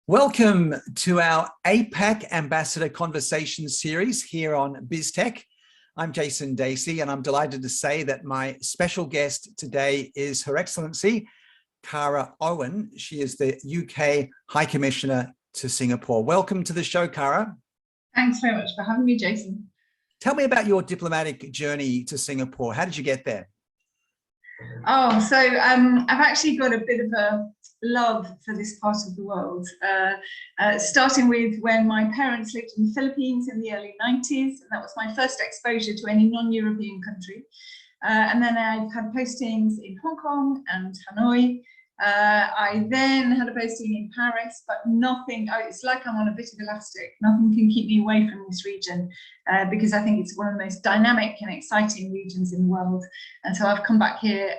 Welcome to our APAC Ambassador Conversation series here on BizTech. I'm Jason Dacey, and I'm delighted to say that my special guest today is Her Excellency, Kara Owen. She is the UK High Commissioner to Singapore. Welcome to the show, Kara. Thanks very much for having me, Jason. Tell me about your diplomatic journey to Singapore. How did you get there? I've actually got a bit of a love for this part of the world, starting with when my parents lived in the Philippines in the early 90s, and that was my first exposure to any non-European country. And then I've had postings in Hong Kong and Hanoi. I then had a posting in Paris, but nothing, it's like I'm on a bit of elastic. Nothing can keep me away from this region because I think it's one of the most dynamic and exciting regions in the world. And so I've come back here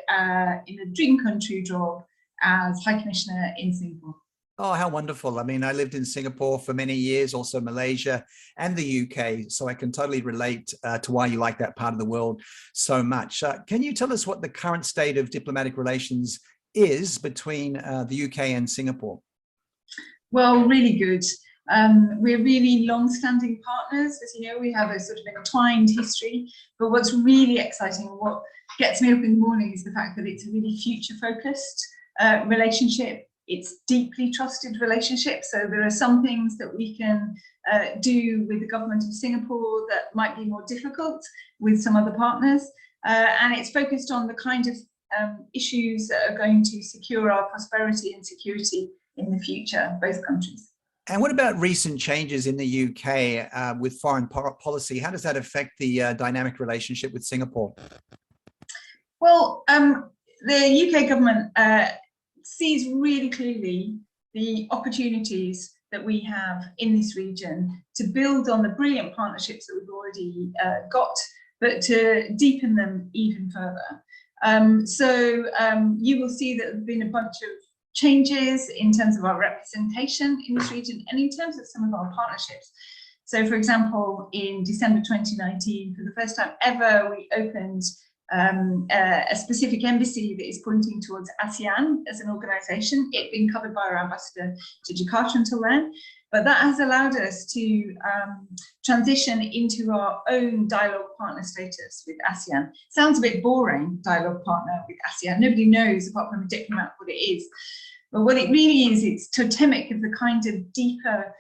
in a dream country job as High Commissioner in Singapore. Oh, how wonderful. I mean, I lived in Singapore for many years, also Malaysia and the UK, so I can totally relate to why you like that part of the world so much. Can you tell us what the current state of diplomatic relations is between the UK and Singapore? Well, really good. We're really long-standing partners. As you know, we have a sort of entwined history, but what's really exciting and what gets me up in the morning is the fact that it's a really future-focused relationship. It's deeply trusted relationship. So there are some things that we can do with the government of Singapore that might be more difficult with some other partners. And it's focused on the kind of issues that are going to secure our prosperity and security in the future, both countries. And what about recent changes in the UK with foreign policy? How does that affect the dynamic relationship with Singapore? Well, the UK government sees really clearly the opportunities that we have in this region to build on the brilliant partnerships that we've already got, but to deepen them even further. You will see that there have been a bunch of changes in terms of our representation in this region and in terms of some of our partnerships. So, for example, in December 2019, for the first time ever, we opened a specific embassy that is pointing towards Asean as an organisation. It being covered by our ambassador to Jakarta until then. But that has allowed us to transition into our own dialogue partner status with ASEAN. Sounds a bit boring, dialogue partner with ASEAN. Nobody knows, apart from a diplomat, what it is. But what it really is, it's totemic of the kind of deeper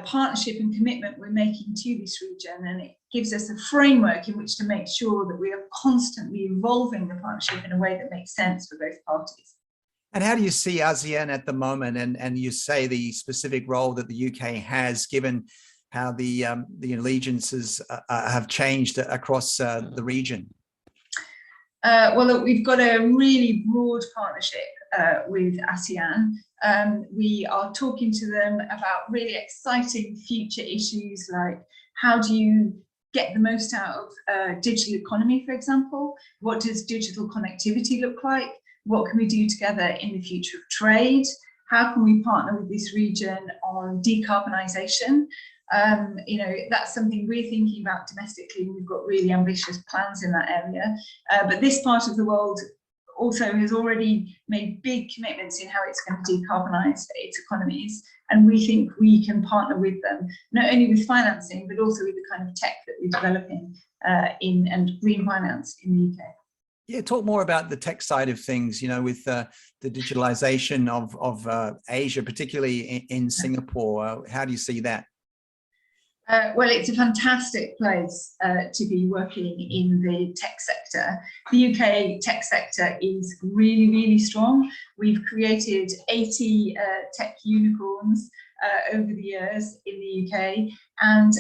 partnership and commitment we're making to this region. And it gives us a framework in which to make sure that we are constantly evolving the partnership in a way that makes sense for both parties. And how do you see ASEAN at the moment? And you say the specific role that the UK has, given how the allegiances have changed across the region? Well, look, we've got a really broad partnership with ASEAN. We are talking to them about really exciting future issues like how do you get the most out of digital economy, for example? What does digital connectivity look like? What can we do together in the future of trade? How can we partner with this region on decarbonisation? That's something we're thinking about domestically. We've got really ambitious plans in that area. But this part of the world also has already made big commitments in how it's going to decarbonise its economies. And we think we can partner with them, not only with financing, but also with the kind of tech that we're developing and green finance in the UK. Yeah, talk more about the tech side of things, with the digitalization of Asia, particularly in Singapore. How do you see that? Well, it's a fantastic place to be working in the tech sector. The UK tech sector is really, really strong. We've created 80 tech unicorns over the years in the UK, and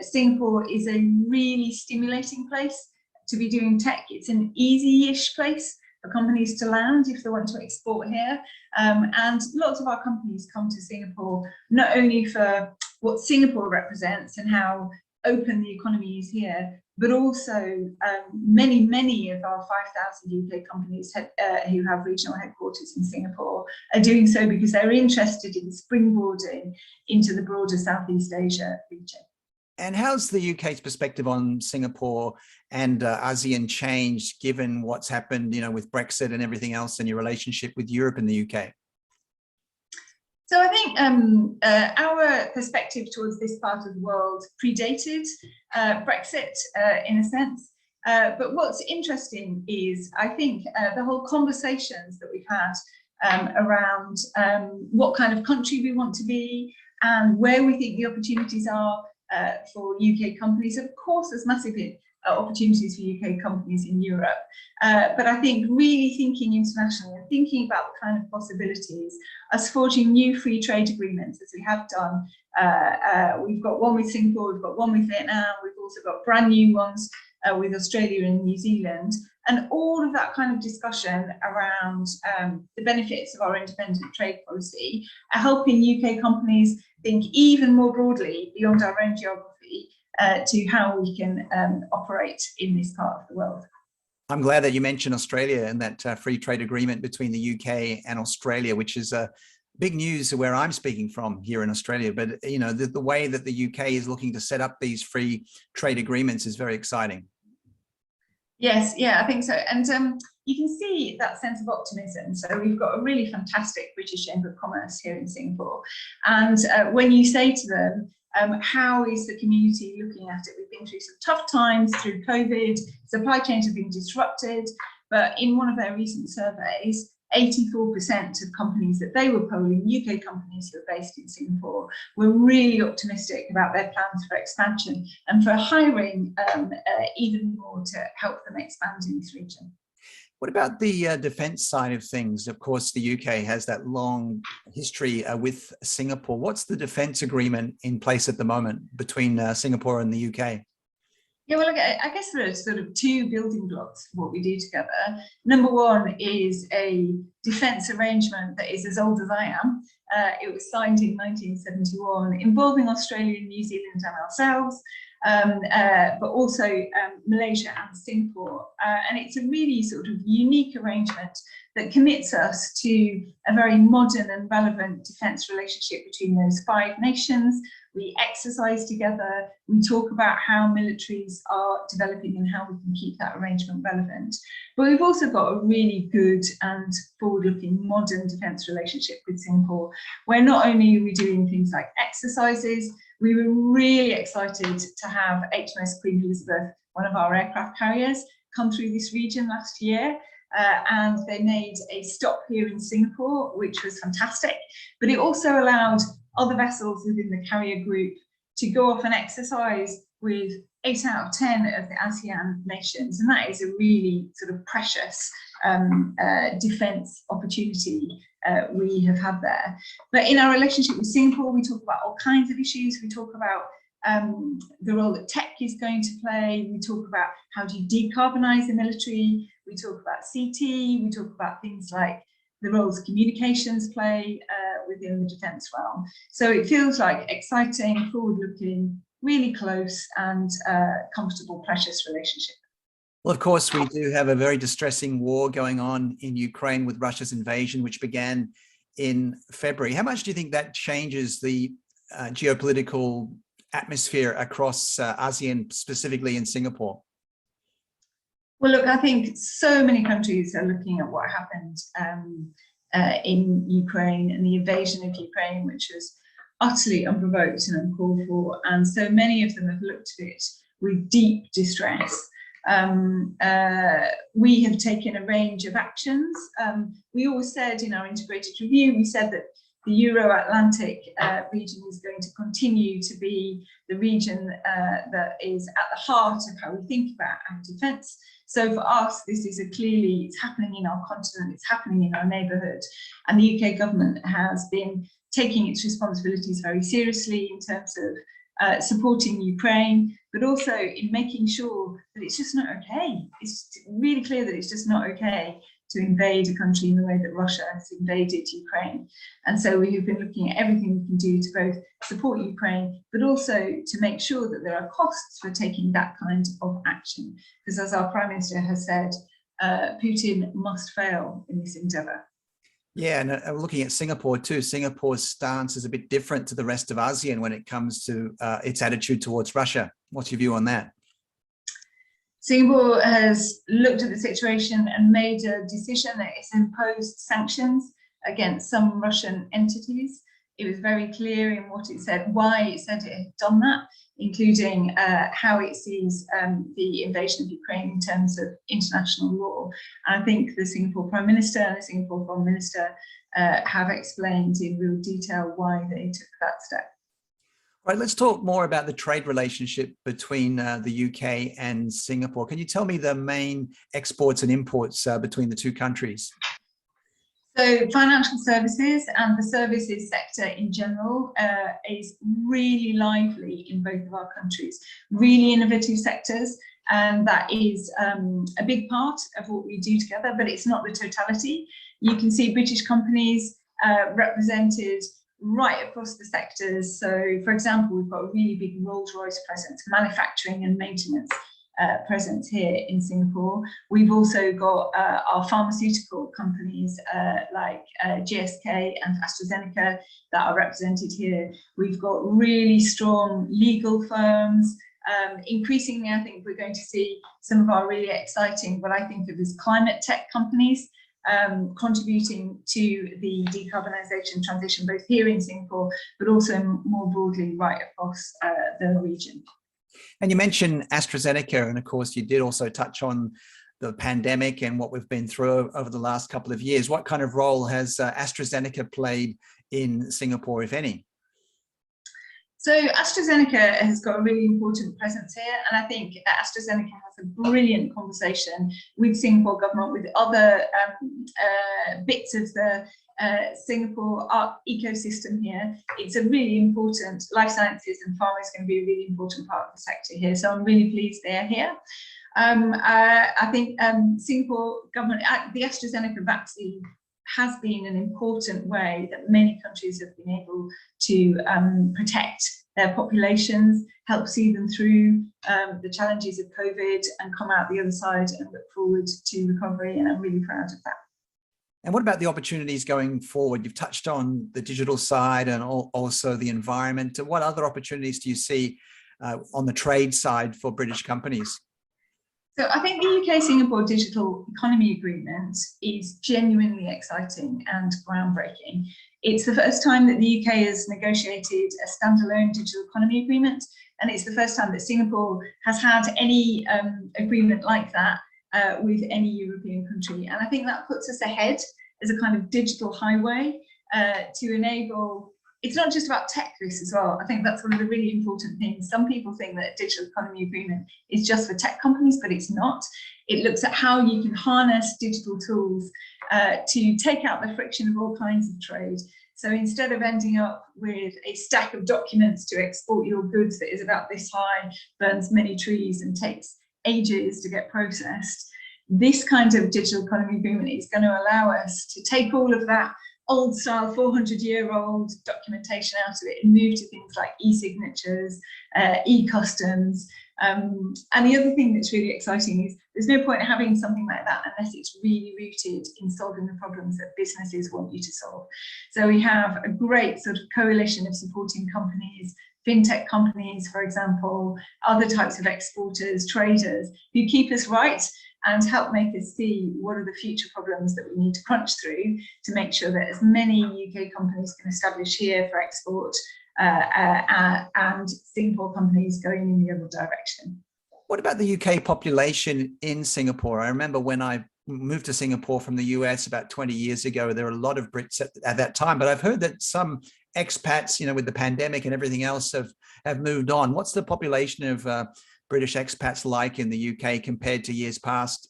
Singapore is a really stimulating place to be doing tech. It's an easy-ish place for companies to land if they want to export here. And lots of our companies come to Singapore, not only for what Singapore represents and how open the economy is here, but also many of our 5,000 UK companies who have regional headquarters in Singapore are doing so because they're interested in springboarding into the broader Southeast Asia region. And how's the UK's perspective on Singapore and ASEAN changed given what's happened, with Brexit and everything else and your relationship with Europe and the UK? So I think our perspective towards this part of the world predated Brexit in a sense. But what's interesting is, I think, the whole conversations that we've had around what kind of country we want to be and where we think the opportunities are for UK companies. Of course, there's massive opportunities for UK companies in Europe. But I think really thinking internationally and thinking about the kind of possibilities, us forging new free trade agreements as we have done. We've got one with Singapore, we've got one with Vietnam, we've also got brand new ones with Australia and New Zealand. And all of that kind of discussion around the benefits of our independent trade policy are helping UK companies think even more broadly beyond our own geography to how we can operate in this part of the world. I'm glad that you mentioned Australia and that free trade agreement between the UK and Australia, which is big news where I'm speaking from here in Australia. But you know, the way that the UK is looking to set up these free trade agreements is very exciting. Yes, yeah, I think so. And you can see that sense of optimism. So we've got a really fantastic British Chamber of Commerce here in Singapore. And when you say to them, how is the community looking at it? We've been through some tough times through COVID, supply chains have been disrupted, but in one of their recent surveys, 84% of companies that they were polling, UK companies who are based in Singapore, were really optimistic about their plans for expansion and for hiring even more to help them expand in this region. What about the defence side of things? Of course, the UK has that long history with Singapore. What's the defence agreement in place at the moment between Singapore and the UK? Yeah, well, I guess there are sort of two building blocks for what we do together. Number one is a defence arrangement that is as old as I am. It was signed in 1971, involving Australia, New Zealand and ourselves, but also Malaysia and Singapore. And it's a really sort of unique arrangement that commits us to a very modern and relevant defence relationship between those five nations. We exercise together, we talk about how militaries are developing and how we can keep that arrangement relevant. But we've also got a really good and forward-looking modern defence relationship with Singapore, where not only are we doing things like exercises, we were really excited to have HMS Queen Elizabeth, one of our aircraft carriers, come through this region last year. And they made a stop here in Singapore, which was fantastic. But it also allowed other vessels within the carrier group to go off and exercise with 8 out of 10 of the Asean nations. And that is a really sort of precious defence opportunity we have had there. But in our relationship with Singapore, we talk about all kinds of issues. We talk about the role that tech is going to play. We talk about how do you decarbonise the military. We talk about CT. We talk about things like the roles communications play within the defence realm. So it feels like exciting, forward-looking, really close and comfortable, precious relationship. Well, of course, we do have a very distressing war going on in Ukraine with Russia's invasion, which began in February. How much do you think that changes the geopolitical atmosphere across ASEAN, specifically in Singapore? Well, look, I think so many countries are looking at what happened in Ukraine and the invasion of Ukraine, which was utterly unprovoked and uncalled for. And so many of them have looked at it with deep distress. We have taken a range of actions. We always said in our integrated review, we said that the Euro-Atlantic region is going to continue to be the region that is at the heart of how we think about our defence. So for us, this is clearly, it's happening in our continent, it's happening in our neighbourhood. And the UK government has been taking its responsibilities very seriously in terms of supporting Ukraine, but also in making sure that it's just not okay. It's really clear that it's just not okay to invade a country in the way that Russia has invaded Ukraine. And so we have been looking at everything we can do to both support Ukraine, but also to make sure that there are costs for taking that kind of action. Because as our Prime Minister has said, Putin must fail in this endeavour. Yeah, and looking at Singapore too, Singapore's stance is a bit different to the rest of ASEAN when it comes to its attitude towards Russia. What's your view on that? Singapore has looked at the situation and made a decision that it's imposed sanctions against some Russian entities. It was very clear in what it said, why it said it had done that, including how it sees the invasion of Ukraine in terms of international law. And I think the Singapore Prime Minister and the Singapore Foreign Minister have explained in real detail why they took that step. Right, let's talk more about the trade relationship between the UK and Singapore. Can you tell me the main exports and imports between the two countries? So financial services and the services sector in general is really lively in both of our countries, really innovative sectors. And that is a big part of what we do together, but it's not the totality. You can see British companies represented right across the sectors. So, for example, we've got a really big Rolls-Royce presence, manufacturing and maintenance presence here in Singapore. We've also got our pharmaceutical companies like GSK and AstraZeneca that are represented here. We've got really strong legal firms. Increasingly, I think we're going to see some of our really exciting, what I think of as climate tech companies, contributing to the decarbonisation transition, both here in Singapore, but also more broadly right across the region. And you mentioned AstraZeneca, and of course you did also touch on the pandemic and what we've been through over the last couple of years. What kind of role has AstraZeneca played in Singapore, if any? So AstraZeneca has got a really important presence here, and I think AstraZeneca has a brilliant conversation with Singapore government, with other bits of the Singapore art ecosystem here. It's a really important, life sciences and pharma is going to be a really important part of the sector here. So I'm really pleased they're here. I think Singapore government, the AstraZeneca vaccine has been an important way that many countries have been able to protect their populations, help see them through the challenges of COVID and come out the other side and look forward to recovery. And I'm really proud of that. And what about the opportunities going forward? You've touched on the digital side and also the environment. What other opportunities do you see on the trade side for British companies? So I think the UK-Singapore Digital Economy Agreement is genuinely exciting and groundbreaking. It's the first time that the UK has negotiated a standalone digital economy agreement, and it's the first time that Singapore has had any agreement like that with any European country. And I think that puts us ahead as a kind of digital highway to enable. It's not just about tech this as well. I think that's one of the really important things. Some people think that a digital economy agreement is just for tech companies, but it's not. It looks at how you can harness digital tools to take out the friction of all kinds of trade. So instead of ending up with a stack of documents to export your goods that is about this high, burns many trees and takes ages to get processed, this kind of digital economy agreement is going to allow us to take all of that old style 400-year-old documentation out of it and move to things like e-signatures, e-customs. And the other thing that's really exciting is there's no point having something like that unless it's really rooted in solving the problems that businesses want you to solve. So we have a great sort of coalition of supporting companies, fintech companies, for example, other types of exporters, traders, who keep us right and help make us see what are the future problems that we need to crunch through to make sure that as many UK companies can establish here for export and Singapore companies going in the other direction. What about the UK population in Singapore? I remember when I moved to Singapore from the US about 20 years ago, there were a lot of Brits at that time, but I've heard that some expats, you know, with the pandemic and everything else have moved on. What's the population of British expats like in the UK compared to years past,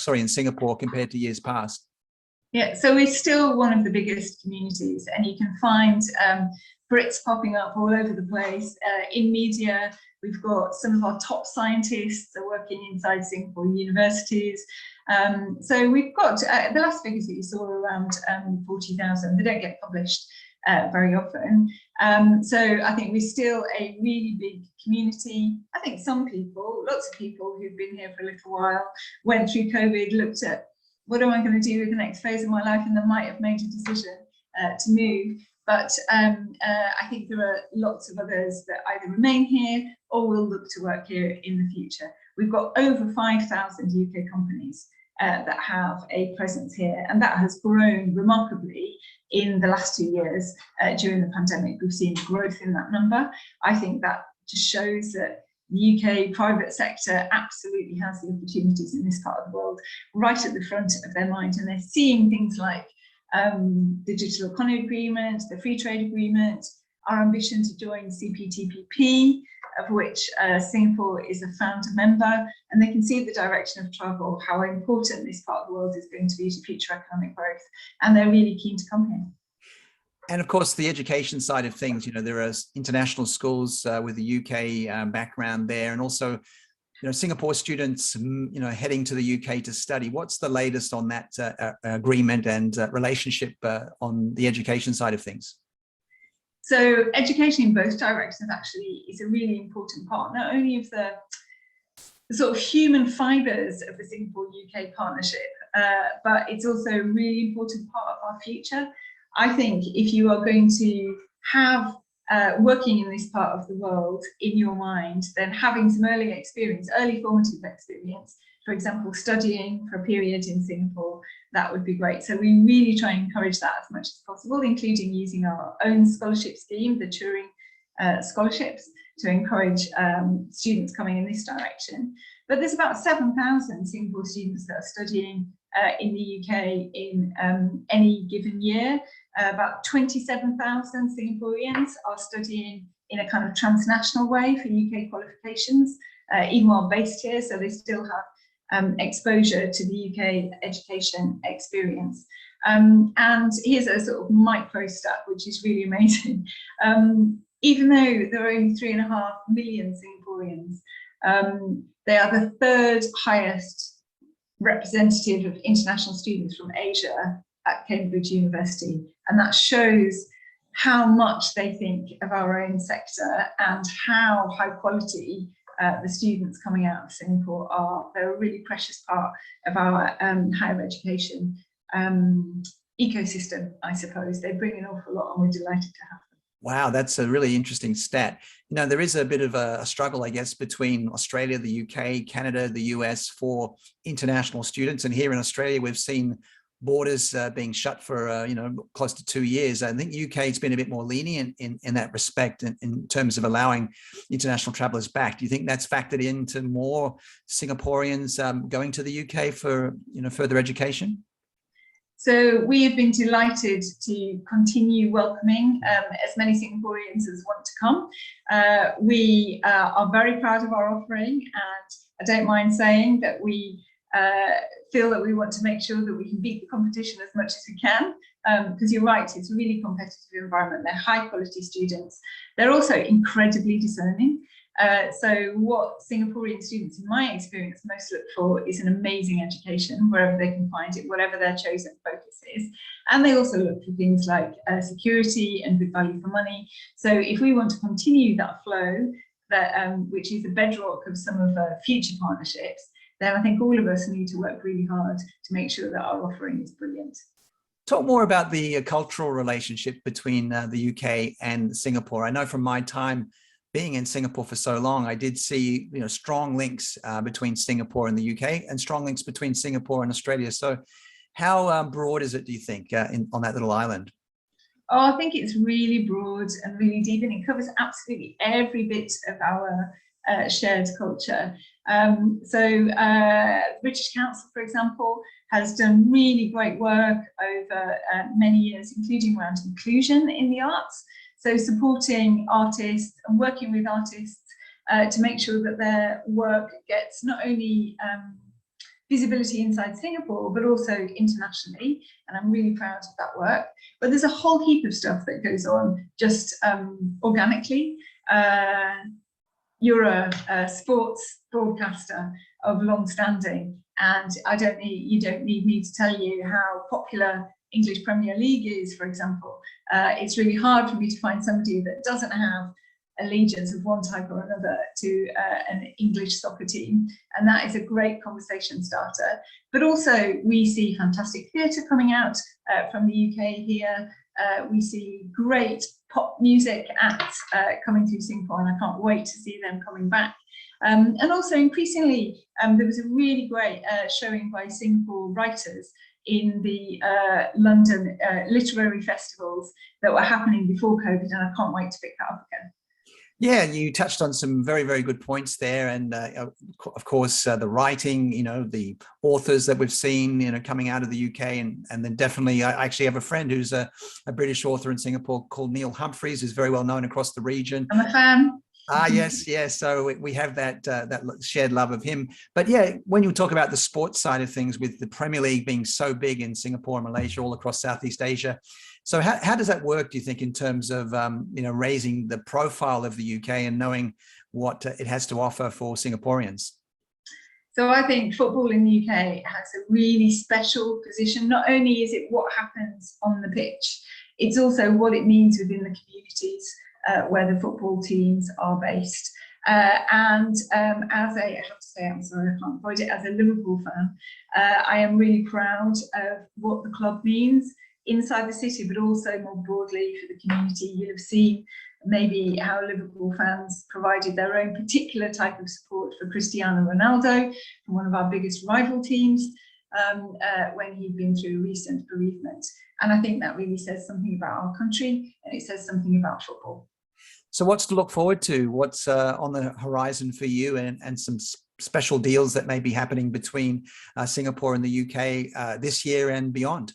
in Singapore compared to years past? Yeah, so we're still one of the biggest communities, and you can find Brits popping up all over the place. In media, we've got some of our top scientists are working inside Singapore universities. So we've got, the last figures that you saw were around 40,000. They don't get published very often. So I think we're still a really big community. I think some people, lots of people who've been here for a little while, went through COVID, looked at what am I going to do with the next phase of my life, and then might have made a decision to move. But I think there are lots of others that either remain here or will look to work here in the future. We've got over 5,000 UK companies that have a presence here, and that has grown remarkably in the last 2 years. During the pandemic, we've seen growth in that number. I think that just shows that the UK private sector absolutely has the opportunities in this part of the world right at the front of their mind, and they're seeing things like the Digital Economy Agreement, the Free Trade Agreement, our ambition to join CPTPP, of which Singapore is a founder member, and they can see the direction of travel, how important this part of the world is going to be to future economic growth, and they're really keen to come here. And of course, the education side of things, there are international schools with the UK background there, and also, Singapore students, heading to the UK to study. What's the latest on that agreement and relationship on the education side of things? So education in both directions actually is a really important part, not only of the sort of human fibres of the Singapore-UK partnership, but it's also a really important part of our future. I think if you are going to have working in this part of the world in your mind, then having some early experience, early formative experience, for example, studying for a period in Singapore, that would be great. So we really try and encourage that as much as possible, including using our own scholarship scheme, the Turing scholarships, to encourage students coming in this direction. But there's about 7,000 Singapore students that are studying in the UK in any given year. About 27,000 Singaporeans are studying in a kind of transnational way for UK qualifications, even while based here, so they still have exposure to the UK education experience. And here's a sort of micro stat, which is really amazing. Even though there are only 3.5 million Singaporeans, they are the third highest representative of international students from Asia at Cambridge University. And that shows how much they think of our own sector and how high quality the students coming out of Singapore are. They're a really precious part of our higher education ecosystem, I suppose. They bring an awful lot, and we're delighted to have them. Wow, that's a really interesting stat. There is a bit of a struggle, I guess, between Australia, the UK, Canada, the US for international students. And here in Australia, we've seen borders being shut for, close to 2 years. I think UK has been a bit more lenient in that respect in terms of allowing international travelers back. Do you think that's factored into more Singaporeans going to the UK for, further education? So we have been delighted to continue welcoming as many Singaporeans as want to come. We are very proud of our offering, and I don't mind saying that we feel that we want to make sure that we can beat the competition as much as we can, because you're right, it's a really competitive environment. They're high quality students. They're also incredibly discerning. So what Singaporean students, in my experience, most look for is an amazing education wherever they can find it, whatever their chosen focus is. And they also look for things like security and good value for money. So if we want to continue that flow, that which is the bedrock of some of the future partnerships, then I think all of us need to work really hard to make sure that our offering is brilliant. Talk more about the cultural relationship between the UK and Singapore. I know from my time being in Singapore for so long, I did see strong links between Singapore and the UK, and strong links between Singapore and Australia. So how broad is it, do you think, on that little island? Oh, I think it's really broad and really deep, and it covers absolutely every bit of our shared culture. The British Council, for example, has done really great work over many years, including around inclusion in the arts. So supporting artists and working with artists to make sure that their work gets not only visibility inside Singapore, but also internationally. And I'm really proud of that work. But there's a whole heap of stuff that goes on just organically. You're a sports broadcaster of long-standing, and you don't need me to tell you how popular English Premier League is, for example. It's really hard for me to find somebody that doesn't have allegiance of one type or another to an English soccer team, and that is a great conversation starter. But also we see fantastic theatre coming out from the UK here. We see great pop music acts coming through Singapore, and I can't wait to see them coming back. And also increasingly, there was a really great showing by Singapore writers in the London literary festivals that were happening before COVID, and I can't wait to pick that up again. Yeah, you touched on some very, very good points there. And of course, the writing, the authors that we've seen, coming out of the UK. And then definitely, I actually have a friend who's a British author in Singapore called Neil Humphreys, who's very well known across the region. I'm a fan. Yes. So we have that shared love of him. But yeah, when you talk about the sports side of things, with the Premier League being so big in Singapore and Malaysia, all across Southeast Asia, so how does that work, do you think, in terms of raising the profile of the UK and knowing what it has to offer for Singaporeans? So I think football in the UK has a really special position. Not only is it what happens on the pitch, it's also what it means within the communities where the football teams are based. And as I have to say, I'm sorry, I can't avoid it, as a Liverpool fan, I am really proud of what the club means inside the city, but also more broadly for the community. You'll have seen maybe how Liverpool fans provided their own particular type of support for Cristiano Ronaldo, from one of our biggest rival teams, when he'd been through recent bereavement. And I think that really says something about our country, and it says something about football. So what's to look forward to? What's on the horizon for you, and some special deals that may be happening between Singapore and the UK this year and beyond?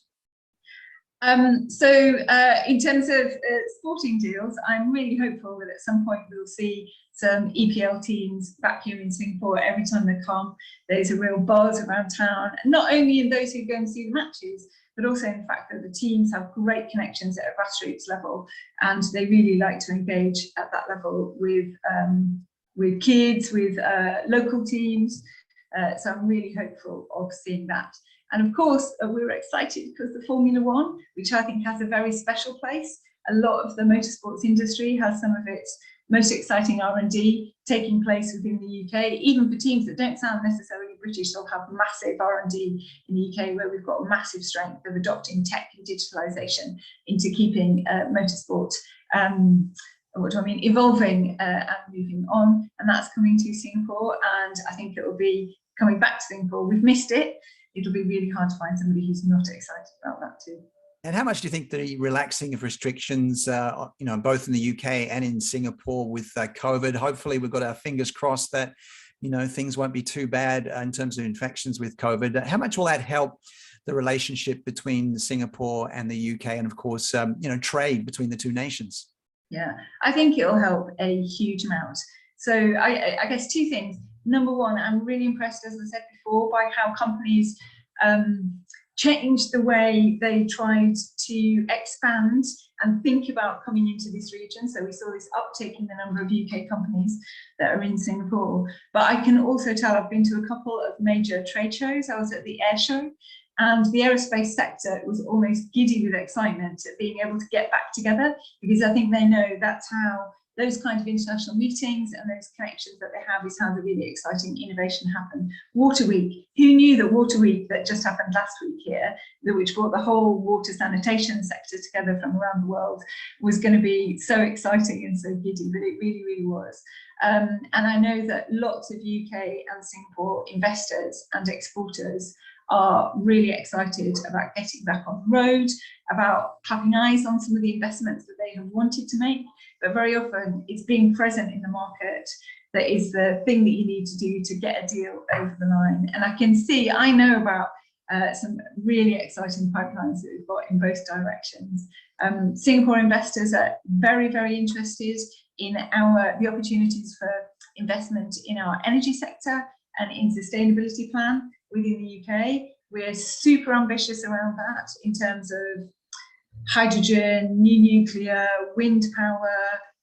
So in terms of sporting deals, I'm really hopeful that at some point we'll see some EPL teams back here in Singapore. Every time they come, there's a real buzz around town, and not only in those who go and see the matches, but also in the fact that the teams have great connections at a grassroots level, and they really like to engage at that level with kids, with local teams. So I'm really hopeful of seeing that. And of course, we were excited because the Formula One, which I think has a very special place. A lot of the motorsports industry has some of its most exciting R&D taking place within the UK, even for teams that don't sound necessarily British. They'll have massive R&D in the UK, where we've got a massive strength of adopting tech and digitalisation into keeping motorsport evolving and moving on. And that's coming to Singapore, and I think it will be coming back to Singapore. We've missed it. It'll be really hard to find somebody who's not excited about that too. And how much do you think the relaxing of restrictions, both in the UK and in Singapore with COVID, hopefully we've got our fingers crossed that, things won't be too bad in terms of infections with COVID. How much will that help the relationship between Singapore and the UK, and of course, trade between the two nations? Yeah, I think it'll help a huge amount. So I guess two things. Number one, I'm really impressed, as I said before, by how companies changed the way they tried to expand and think about coming into this region. So we saw this uptick in the number of UK companies that are in Singapore. But I can also tell I've been to a couple of major trade shows. I was at the air show, and the aerospace sector was almost giddy with excitement at being able to get back together, because I think they know that's how those kinds of international meetings and those connections that they have is how the really exciting innovation happen. Water Week, who knew that Water Week that just happened last week here, which brought the whole water sanitation sector together from around the world, was going to be so exciting and so giddy, but it really, really was. And I know that lots of UK and Singapore investors and exporters are really excited about getting back on the road, about clapping eyes on some of the investments that they have wanted to make. But very often it's being present in the market that is the thing that you need to do to get a deal over the line. And I know about some really exciting pipelines that we've got in both directions. Singapore investors are very, very interested in the opportunities for investment in our energy sector and in sustainability plan within the UK. We're super ambitious around that in terms of hydrogen, new nuclear, wind power,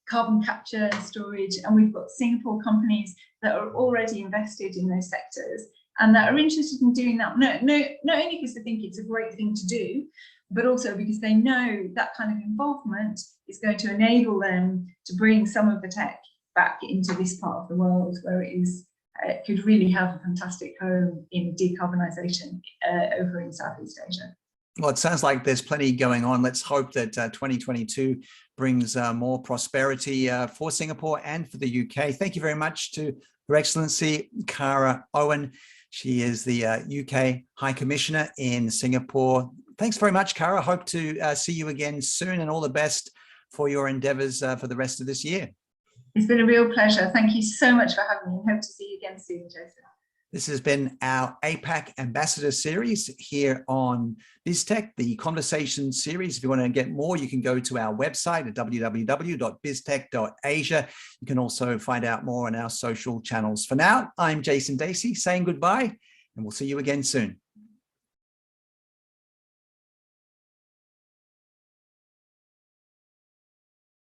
carbon capture and storage. And we've got Singapore companies that are already invested in those sectors and that are interested in doing that, not only because they think it's a great thing to do, but also because they know that kind of involvement is going to enable them to bring some of the tech back into this part of the world where it could really have a fantastic home in decarbonisation over in Southeast Asia. Well, it sounds like there's plenty going on. Let's hope that 2022 brings more prosperity for Singapore and for the UK. Thank you very much to Her Excellency Cara Owen. She is the UK High Commissioner in Singapore. Thanks very much, Cara. Hope to see you again soon, and all the best for your endeavours for the rest of this year. It's been a real pleasure. Thank you so much for having me. Hope to see you again soon, Jason. This has been our APAC Ambassador Series here on BizTech, the conversation series. If you want to get more, you can go to our website at www.biztech.asia. You can also find out more on our social channels. For now, I'm Jason Dacey saying goodbye, and we'll see you again soon.